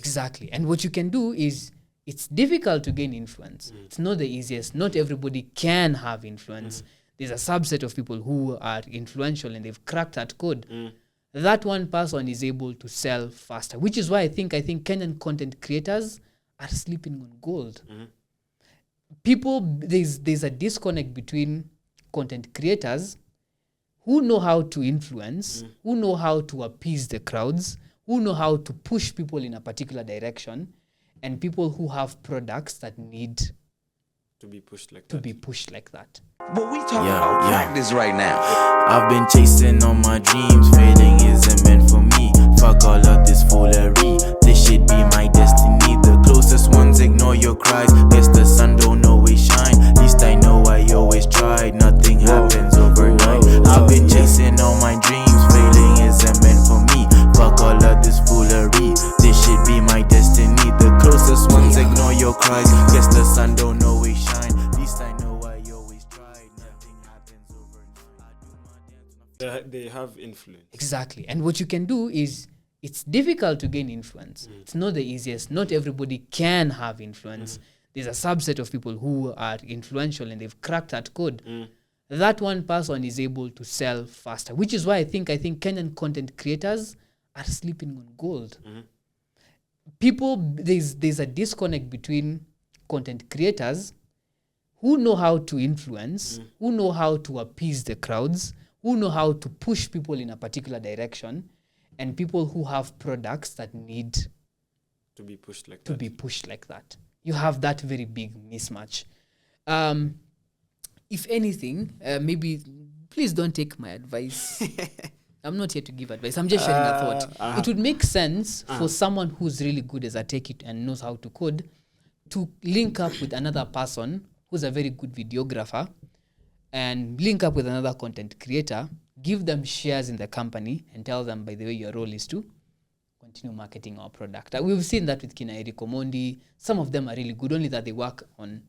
Exactly. And what you can do is, it's difficult to gain influence. It's not the easiest. Not everybody can have influence. There's a subset of people who are influential and they've cracked that code. That one person is able to sell faster, which is why I think Kenyan content creators are sleeping on gold. People, there's a disconnect between content creators who know how to influence, who know how to appease the crowds, who know how to push people in a particular direction, and people who have products that need to be pushed like that. But we talking about practice right now. I've been chasing all my dreams, failing isn't meant for me. Fuck all of this foolery, this shit be my destiny. The closest ones ignore your cries, guess the sun don't always shine. Least I know I always tried, nothing happens overnight. I've been chasing all my dreams, failing isn't meant for me. Fuck all of this foolery, this shit be my destiny. The closest ones ignore your cries, guess the sun don't always shine. Least I know I always tried, nothing happens overnight. I do my dance. They have influence. Exactly. And what you can do is, it's difficult to gain influence. It's not the easiest. Not everybody can have influence. There's a subset of people who are influential and they've cracked that code. That one person is able to sell faster, which is why I think Kenyan content creators are sleeping on gold. People, there's a disconnect between content creators who know how to influence, who know how to appease the crowds, who know how to push people in a particular direction, and people who have products that need To be pushed like that. You have that very big mismatch. If anything, maybe please don't take my advice. I'm not here to give advice. I'm just sharing a thought. It would make sense for someone who's really good as a tech and knows how to code to link up with another person who's a very good videographer and link up with another content creator, give them shares in the company and tell them, by the way, your role is to continue marketing our product. We've seen that with Kina Eric Omondi. Some of them are really good, only that they work on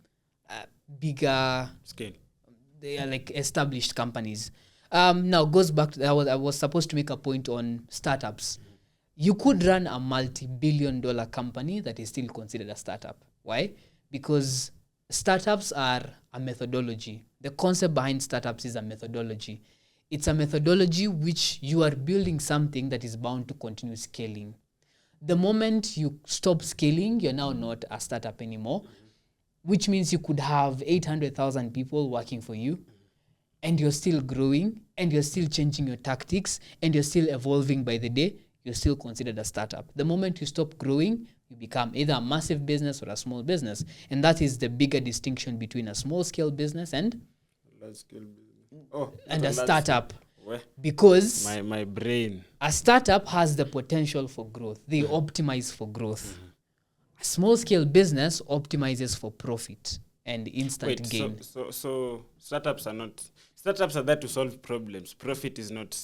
bigger scale. They are like established companies. Now goes back to, I was supposed to make a point on startups. You could run a multi-billion-dollar company that is still considered a startup. Why? Because startups are a methodology. The concept behind startups is a methodology. It's a methodology which you are building something that is bound to continue scaling. The moment you stop scaling, you're now not a startup anymore, which means you could have 800,000 people working for you, and you're still growing, and you're still changing your tactics, and you're still evolving by the day. You're still considered a startup. The moment you stop growing, you become either a massive business or a small business. And that is the bigger distinction between a small-scale business and large-scale business. And a startup. Where? Because my brain. A startup has the potential for growth. They optimize for growth. A small-scale business optimizes for profit and instant gain. So startups are there to solve problems. Profit is not.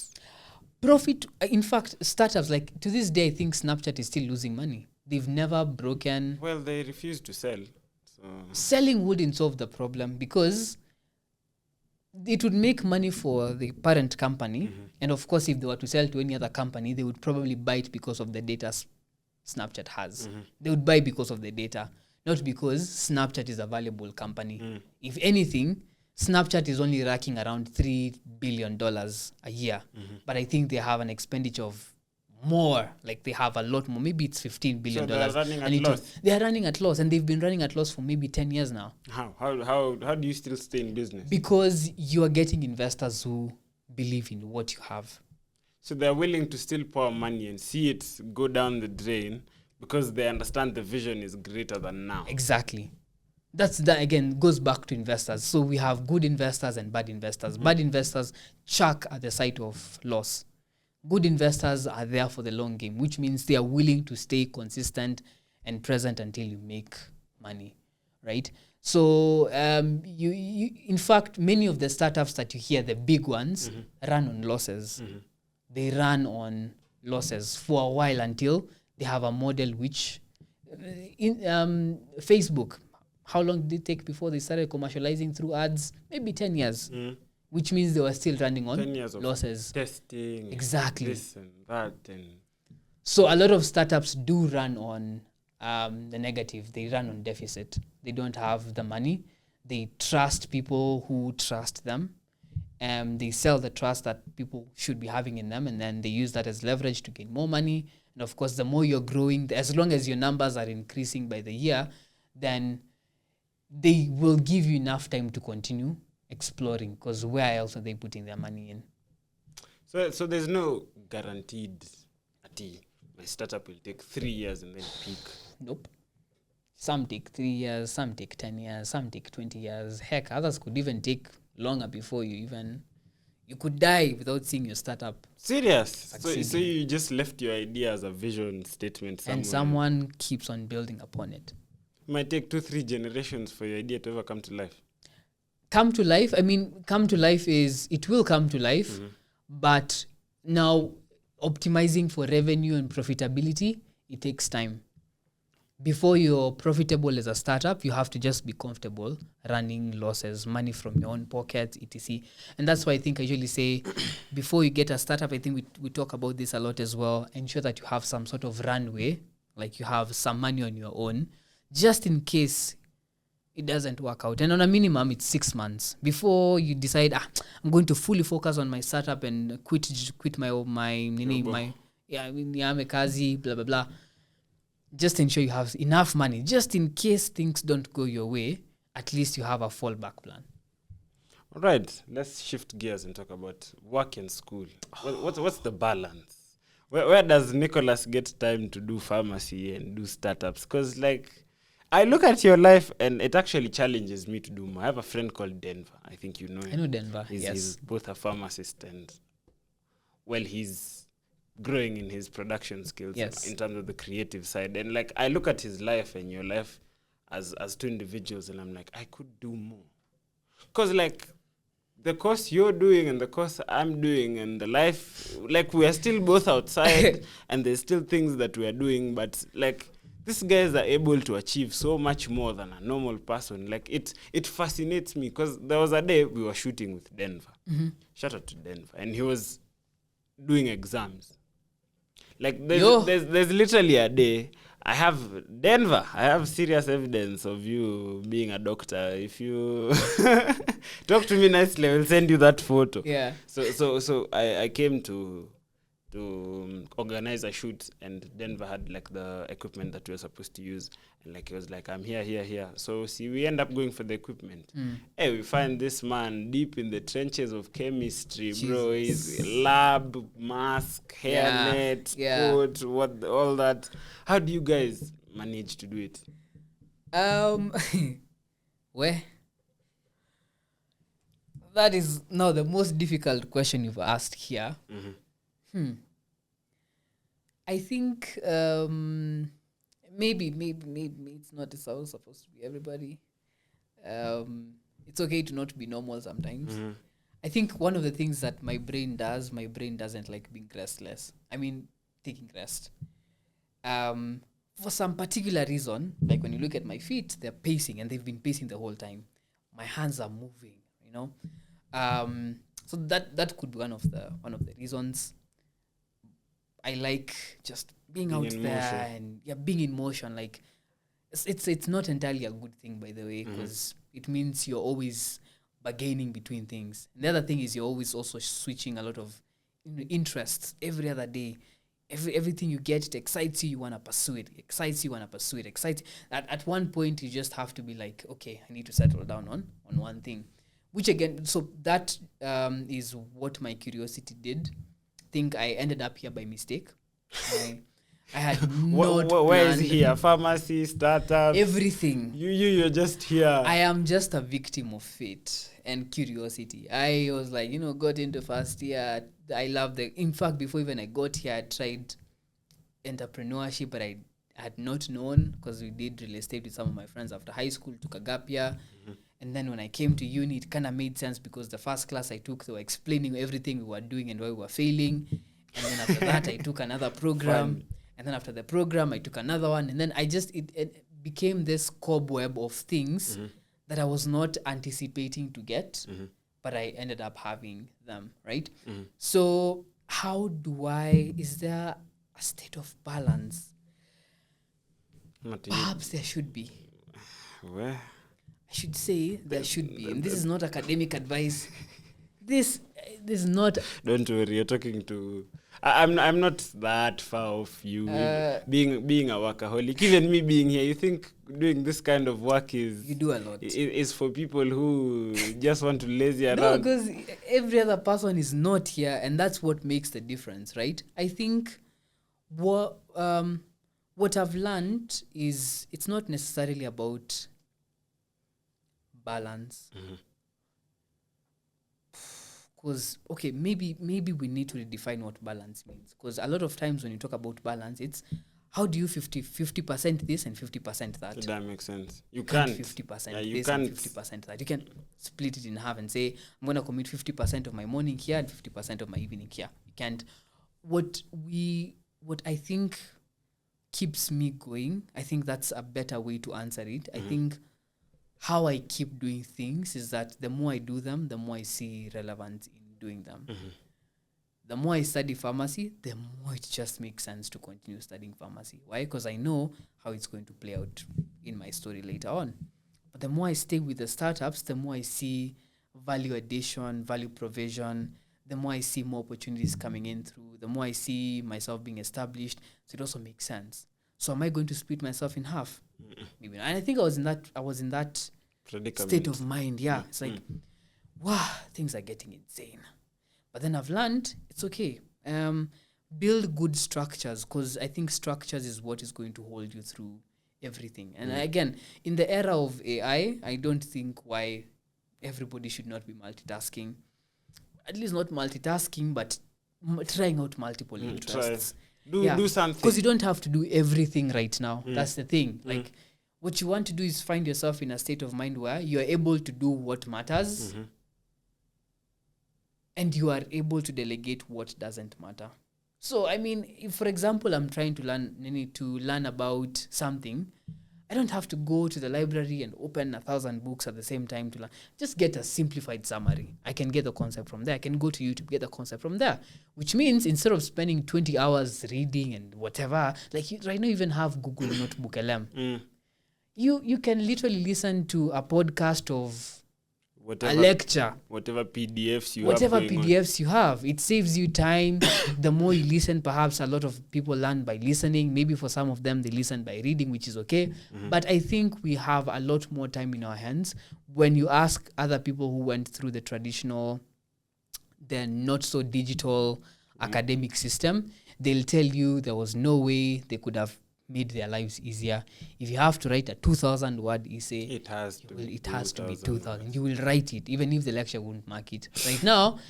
Profit, in fact, startups, like to this day, I think Snapchat is still losing money. They've never broken. Well, they refuse to sell. So. Selling wouldn't solve the problem because it would make money for the parent company. And of course, if they were to sell to any other company, they would probably buy it because of the data Snapchat has. They would buy because of the data, not because Snapchat is a valuable company. If anything, Snapchat is only racking around $3 billion a year. But I think they have an expenditure of more, like they have a lot more. Maybe it's $15 billion. So they're running at loss. They are running at loss, and they've been running at loss for maybe 10 years now. How do you still stay in business? Because you are getting investors who believe in what you have. So they're willing to still pour money and see it go down the drain because they understand the vision is greater than now. Exactly. That again goes back to investors. So we have good investors and bad investors. Bad investors chuck at the sight of loss. Good investors are there for the long game, which means they are willing to stay consistent and present until you make money, right? So you in fact, many of the startups that you hear, the big ones, run on losses. They run on losses for a while until they have a model which, Facebook, how long did it take before they started commercializing through ads? Maybe 10 years. Which means they were still running on 10 years of losses. Testing. Exactly. This and that. So a lot of startups do run on the negative. They run on deficit. They don't have the money. They trust people who trust them. They sell the trust that people should be having in them, and then they use that as leverage to gain more money. And of course, the more you're growing, as long as your numbers are increasing by the year, then they will give you enough time to continue exploring, because where else are they putting their money in? So there's no guaranteed my startup will take 3 years and then peak. Nope. Some take 3 years, some take 10 years, some take 20 years. Heck, others could even take longer before you could die without seeing your startup. Serious? Succeeding. So you just left your idea as a vision statement somewhere. And someone keeps on building upon it. It might take 2-3 generations for your idea to ever come to life. Come to life? I mean, come to life it will come to life, but now optimizing for revenue and profitability, it takes time. Before you're profitable as a startup, you have to just be comfortable running losses, money from your own pocket, etc. And that's why I think I usually say, before you get a startup, I think we talk about this a lot as well. Ensure that you have some sort of runway, like you have some money on your own, just in case it doesn't work out. And on a minimum, it's 6 months before you decide, I'm going to fully focus on my startup and quit my kazi, blah, blah, blah. Just ensure you have enough money, just in case things don't go your way. At least you have a fallback plan. All right, let's shift gears and talk about work and school. What's the balance? Where does Nicholas get time to do pharmacy and do startups? Because, like, I look at your life and it actually challenges me to do more. I have a friend called Denver. I think you know him. I know Denver, yes. He's both a pharmacist and, well, he's growing in his production skills in terms of the creative side. And, like, I look at his life and your life as two individuals, and I'm like, I could do more. Because, like, the course you're doing and the course I'm doing and the life, like, we are still both outside and there's still things that we are doing, but, like, these guys are able to achieve so much more than a normal person. Like, it fascinates me, because there was a day we were shooting with Denver. Shout out to Denver. And he was doing exams. Like, there's literally a day, I have serious evidence of you being a doctor. If you talk to me nicely, I will send you that photo. Yeah. So I came to organize a shoot, and Denver had, like, the equipment that we were supposed to use, and, like, he was like, I'm here. So see, we end up going for the equipment. Hey, we find this man deep in the trenches of chemistry, bro. He's lab, mask, hairnet, coat, all that. How do you guys manage to do it? Where? That is now the most difficult question you've asked here. I think maybe it's not supposed to be everybody. It's okay to not be normal sometimes. I think one of the things that my brain doesn't like being restless. I mean, taking rest. For some particular reason, like when you look at my feet, they're pacing, and they've been pacing the whole time. My hands are moving, you know. So that could be one of the reasons. I like just being out there and being in motion. Like, it's not entirely a good thing, by the way, because it means you're always bargaining between things. And the other thing is you're always also switching a lot of interests every other day. Everything you get, it excites you, you want to pursue it. At one point, you just have to be like, okay, I need to settle down on one thing. Which again, so that is what my curiosity did. I think I ended up here by mistake. I had not where is he? A pharmacy, startup? Everything. You're just here. I am just a victim of fate and curiosity. I was like, got into first year. I love in fact, before even I got here, I tried entrepreneurship, but I had not known, because we did real estate with some of my friends after high school, took a gap year. And then when I came to uni, it kind of made sense, because the first class I took, they were explaining everything we were doing and why we were failing. And then after that, I took another program. And then after the program, I took another one. And then it became this cobweb of things that I was not anticipating to get, but I ended up having them, right? So how is there a state of balance, Not you. perhaps there should be. Where? I should say there should be. And this is not academic advice. This is not. Don't worry, you're talking to. I'm not that far off you being a workaholic. Even me being here, you think doing this kind of work is You do a lot. is for people who just want to lazy around. No, because every other person is not here, and that's what makes the difference, right? I think what I've learned is it's not necessarily about balance. Because maybe we need to redefine what balance means. Because a lot of times when you talk about balance, it's how do you 50% this and 50% that. That makes sense. You can't can't 50% Yeah, you this can't. and 50% that. You can split it in half and say, I'm going to commit 50% of my morning here and 50% of my evening here. You can't. What I think keeps me going, I think that's a better way to answer it. I think how I keep doing things is that the more I do them, the more I see relevance in doing them. The more I study pharmacy, the more it just makes sense to continue studying pharmacy. Why? Because I know how it's going to play out in my story later on. But the more I stay with the startups, the more I see value addition, value provision, the more I see more opportunities coming in through, the more I see myself being established. So it also makes sense. So am I going to split myself in half? Maybe not. And I think I was in that Predicament. state of mind. Yeah. It's like, wow, things are getting insane. But then I've learned it's okay. Build good structures, because I think structures is what is going to hold you through everything. And again, in the era of AI, I don't think why everybody should not be multitasking. At least not multitasking, but trying out multiple interests. Do something. Because you don't have to do everything right now. That's the thing. Like, what you want to do is find yourself in a state of mind where you're able to do what matters and you are able to delegate what doesn't matter. So, I mean, if, for example, I'm trying to learn about something, I don't have to go to the library and open 1,000 books at the same time to learn. Just get a simplified summary. I can get the concept from there. I can go to YouTube, get the concept from there. Which means instead of spending 20 hours reading and whatever, like right now you even have Google Notebook LM. You can literally listen to a podcast of a lecture. Whatever PDFs you have. It saves you time. The more you listen, perhaps a lot of people learn by listening. Maybe for some of them, they listen by reading, which is okay. But I think we have a lot more time in our hands. When you ask other people who went through the traditional, the not so digital academic system, they'll tell you there was no way they could have made their lives easier. If you have to write a 2,000 word essay, it has to be 2,000. You will write it, even if the lecture won't mark it. Right now,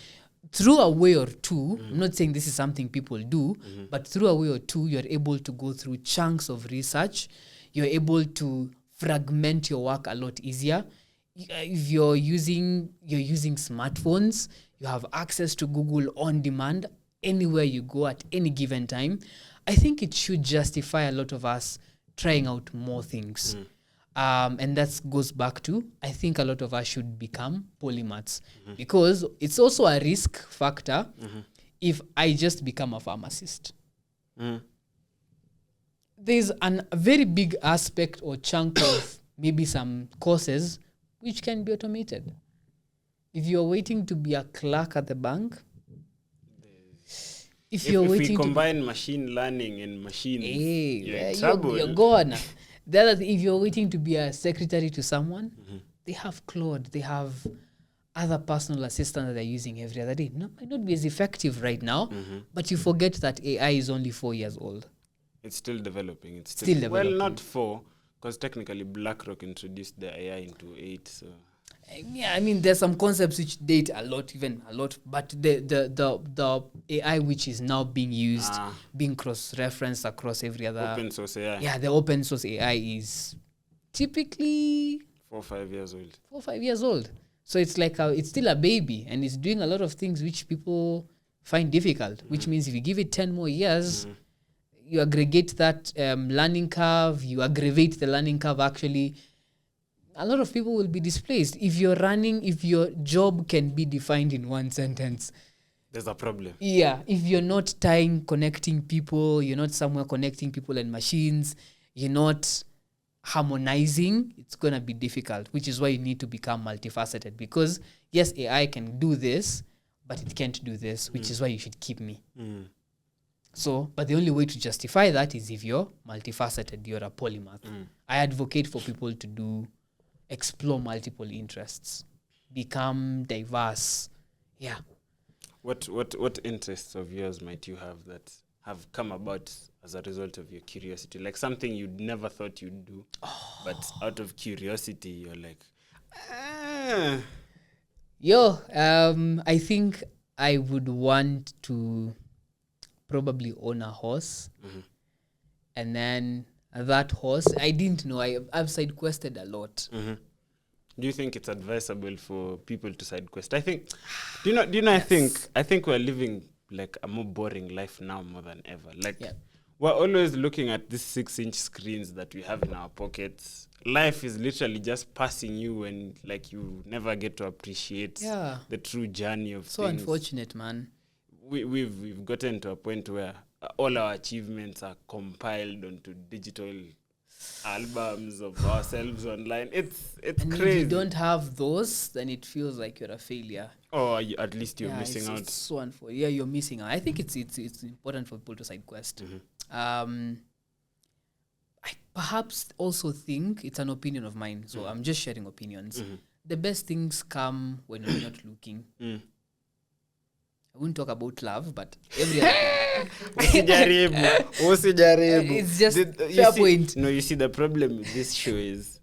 through a way or two, I'm not saying this is something people do, but through a way or two, you're able to go through chunks of research. You're able to fragment your work a lot easier. If you're using smartphones, you have access to Google on demand anywhere you go at any given time. I think it should justify a lot of us trying out more things. And that goes back to, I think a lot of us should become polymaths, because it's also a risk factor if I just become a pharmacist. There's a very big aspect or chunk of maybe some courses which can be automated. If you're waiting to be a clerk at the bank, if we combine machine learning and machines, you're in trouble. You're gone. The other thing, if you're waiting to be a secretary to someone, they have Claude, they have other personal assistants that they're using every other day. Might not be as effective right now, but you forget that AI is only 4 years old. It's still developing. It's still developing. Well, not 4, because technically BlackRock introduced the AI into 8, so... Yeah, I mean, there's some concepts which date a lot, but the AI which is now being used, being cross-referenced across every other... Open source AI. Yeah, the open source AI is typically... 4 or 5 years old. 4 or 5 years old. So it's like, it's still a baby, and it's doing a lot of things which people find difficult, which means if you give it 10 more years, you aggregate that learning curve, you aggravate the learning curve actually... A lot of people will be displaced. If your job can be defined in one sentence, There's a problem. Yeah, if you're not connecting people, you're not somewhere connecting people and machines, you're not harmonizing, it's going to be difficult, which is why you need to become multifaceted. Because yes, AI can do this, but it can't do this, which is why you should keep me. So, but the only way to justify that is if you're multifaceted, you're a polymath. I advocate for people to explore multiple interests, become diverse. Yeah. What interests of yours might you have that have come about as a result of your curiosity? Like something you'd never thought you'd do, but out of curiosity, you're like, I think I would want to probably own a horse. And then that horse, I didn't know, I've side quested a lot. Do you think it's advisable for people to side quest? I think, do you know? Yes. I think we're living like a more boring life now more than ever. Like we're always looking at these 6-inch screens that we have in our pockets. Life is literally just passing you, and like you never get to appreciate the true journey of so things. Unfortunate, man. We've gotten to a point where all our achievements are compiled onto digital albums of ourselves online. It's and crazy. If you don't have those, then it feels like you're a failure. Or at least you're missing out. It's so unfortunate. Yeah, you're missing out. I think it's important for people to side quest. I perhaps also think it's an opinion of mine, so I'm just sharing opinions. The best things come when you're not looking. I wouldn't talk about love, but every other it's just fair point. No, you see, the problem with this show is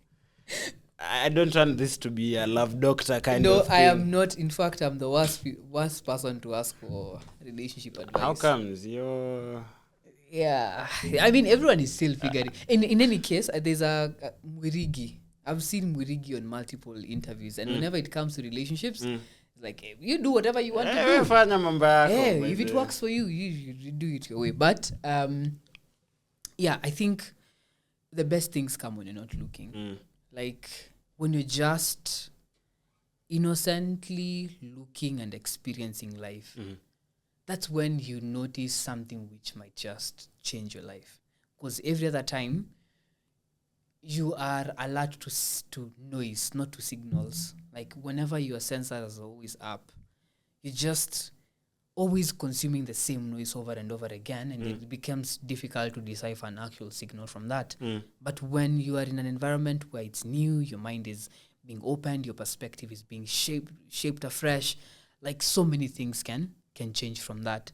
I don't want this to be a love doctor kind of thing. No, I am not. In fact, I'm the worst person to ask for relationship advice. How comes? You're... Yeah. I mean, everyone is still figuring. In any case, there's a Mwirigi. I've seen Mwirigi on multiple interviews, and whenever it comes to relationships, like, you do whatever you want to do. If it works for you, you do it your way. But I think the best things come when you're not looking. Like when you're just innocently looking and experiencing life. That's when you notice something which might just change your life. Because every other time, you are alert to noise, not to signals. Like whenever your sensors are always up, you're just always consuming the same noise over and over again, and it becomes difficult to decipher an actual signal from that. But when you are in an environment where it's new, your mind is being opened, your perspective is being shaped afresh, like so many things can change from that.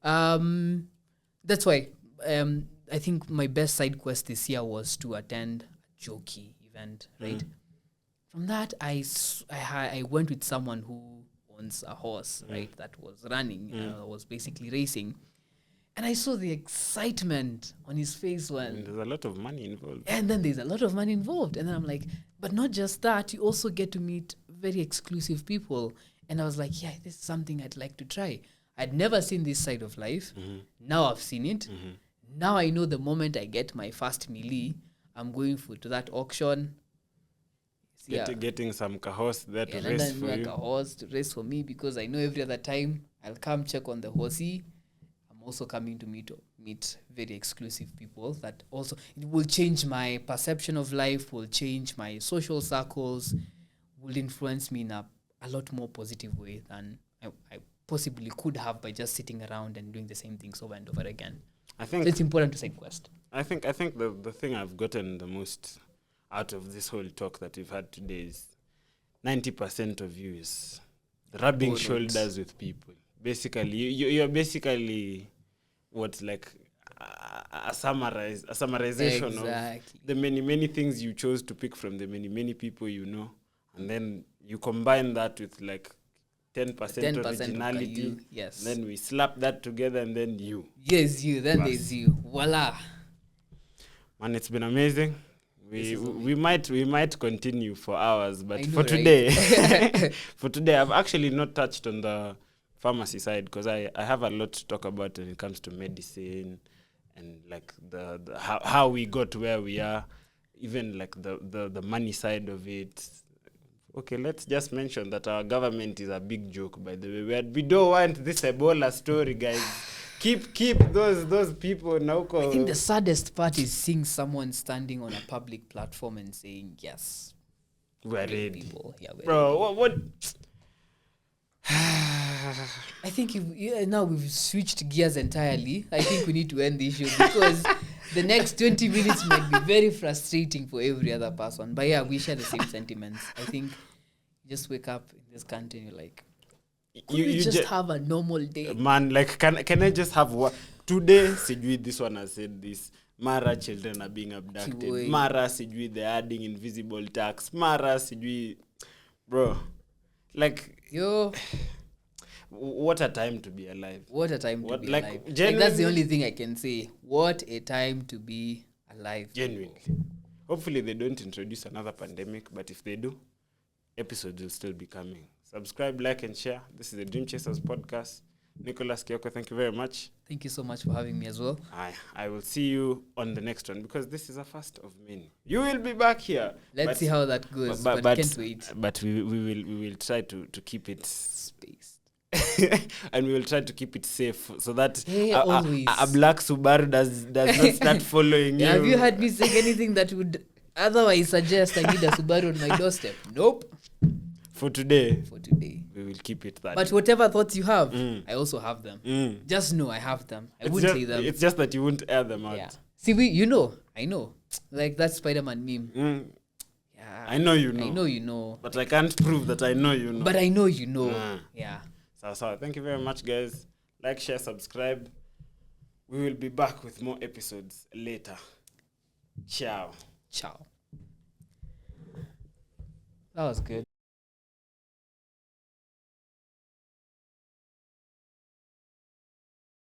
That's why I think my best side quest this year was to attend a jockey event, right? From that, I went with someone who owns a horse, right, that was running, was basically racing. And I saw the excitement on his face when... There's a lot of money involved. And then there's a lot of money involved. And then I'm like, but not just that, you also get to meet very exclusive people. And I was like, yeah, this is something I'd like to try. I'd never seen this side of life. Now I've seen it. Now I know the moment I get my first milli, I'm going to that auction. Getting some kahos there to race for you. Kahos to race for me, because I know every other time I'll come check on the horsey. I'm also coming to meet very exclusive people that also, it will change my perception of life, will change my social circles, will influence me in a lot more positive way than I possibly could have by just sitting around and doing the same things over and over again. I think it's important to side quest. I think the thing I've gotten the most out of this whole talk that we've had today is 90% of you is rubbing shoulders with people. Basically, you're basically what's like a summarization of the many things you chose to pick from the many people you know, and then you combine that with like 10% originality. Yes. Then we slap that together, and then you. Yes, you. Then there's you. Voila. Man, it's been amazing. We might continue for hours, but for today, I've actually not touched on the pharmacy side, because I have a lot to talk about when it comes to medicine and like the how we got where we are, even like the money side of it. Okay, let's just mention that our government is a big joke, by the way. We don't want this Ebola story, guys. Keep those people now. I think the saddest part is seeing someone standing on a public platform and saying, yes, we're ready. People. Yeah, we're Bro, ready. what? I think now we've switched gears entirely. I think we need to end the show because the next 20 minutes might be very frustrating for every other person. But yeah, we share the same sentiments. I think you just wake up in this country and you're like, you just have a normal day. Man, like, can I just have what? Today, sijui this one has said this. Mara children are being abducted. Kiwei. Mara sijui they're adding invisible tax. Mara sijui... Bro, like... Yo... What a time to be alive. What a time to be like, alive. Like, that's the only thing I can say. What a time to be alive. Genuinely. Hopefully they don't introduce another pandemic, but if they do, episodes will still be coming. Subscribe, like, and share. This is the Dream Chasers podcast. NICHOLUS, KIOKO, thank you very much. Thank you so much for having me as well. I will see you on the next one because this is a first of many. You will be back here. Let's see how that goes, but can't wait. But we will try to keep it spaced. And we will try to keep it safe so that a black Subaru does not start following you. Have you heard me say anything that would otherwise suggest I need a Subaru on my doorstep? Nope. For today, we will keep it that. But whatever thoughts you have, I also have them. Just know I have them. I wouldn't say them. It's just that you won't air them out. Yeah. See, I know. Like that Spider-Man meme. Yeah. I know you know. I know you know. But I can't prove that I know you know. But I know you know. Yeah. So thank you very much, guys. Like, share, subscribe. We will be back with more episodes later. Ciao. That was good.